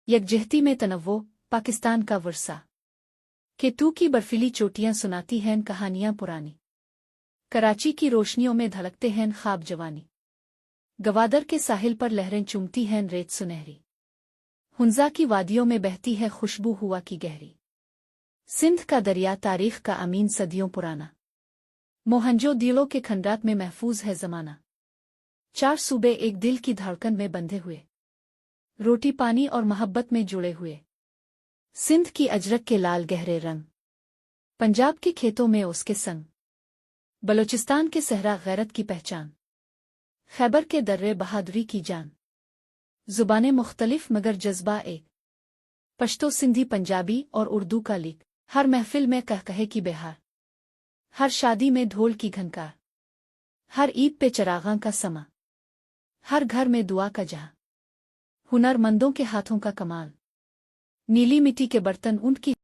यकजहती में तनव्वो, पाकिस्तान का वर्सा। केतू की बर्फीली चोटियां सुनाती हैं कहानियां पुरानी। कराची की रोशनियों में धड़कते हैं ख्वाब जवानी। गवादर के साहिल पर लहरें चूमती हैं रेत सुनहरी। हुंजा की वादियों में बहती है खुशबू हुआ की गहरी। सिंध का दरिया तारीख का अमीन सदियों पुराना। मोहंजो दिलों के खंडात में महफूज है जमाना। 4 सूबे एक दिल की धड़कन में बंधे हुए, रोटी पानी और मोहब्बत में जुड़े हुए। सिंध की अजरक के लाल गहरे रंग, पंजाब के खेतों में उसके संग। बलोचिस्तान के सहरा गैरत की पहचान, खैबर के दर्रे बहादुरी की जान। जुबानें मुख्तलिफ मगर जज्बा एक, पश्तो सिंधी पंजाबी और उर्दू का लीक। हर महफिल में कहकहे की बहार, हर शादी में ढोल की घनकार, हर ईद पे चरागां का समा, हर घर में दुआ का जहां। हुनरमंदों के हाथों का कमाल, नीली मिट्टी के बर्तन ऊंट की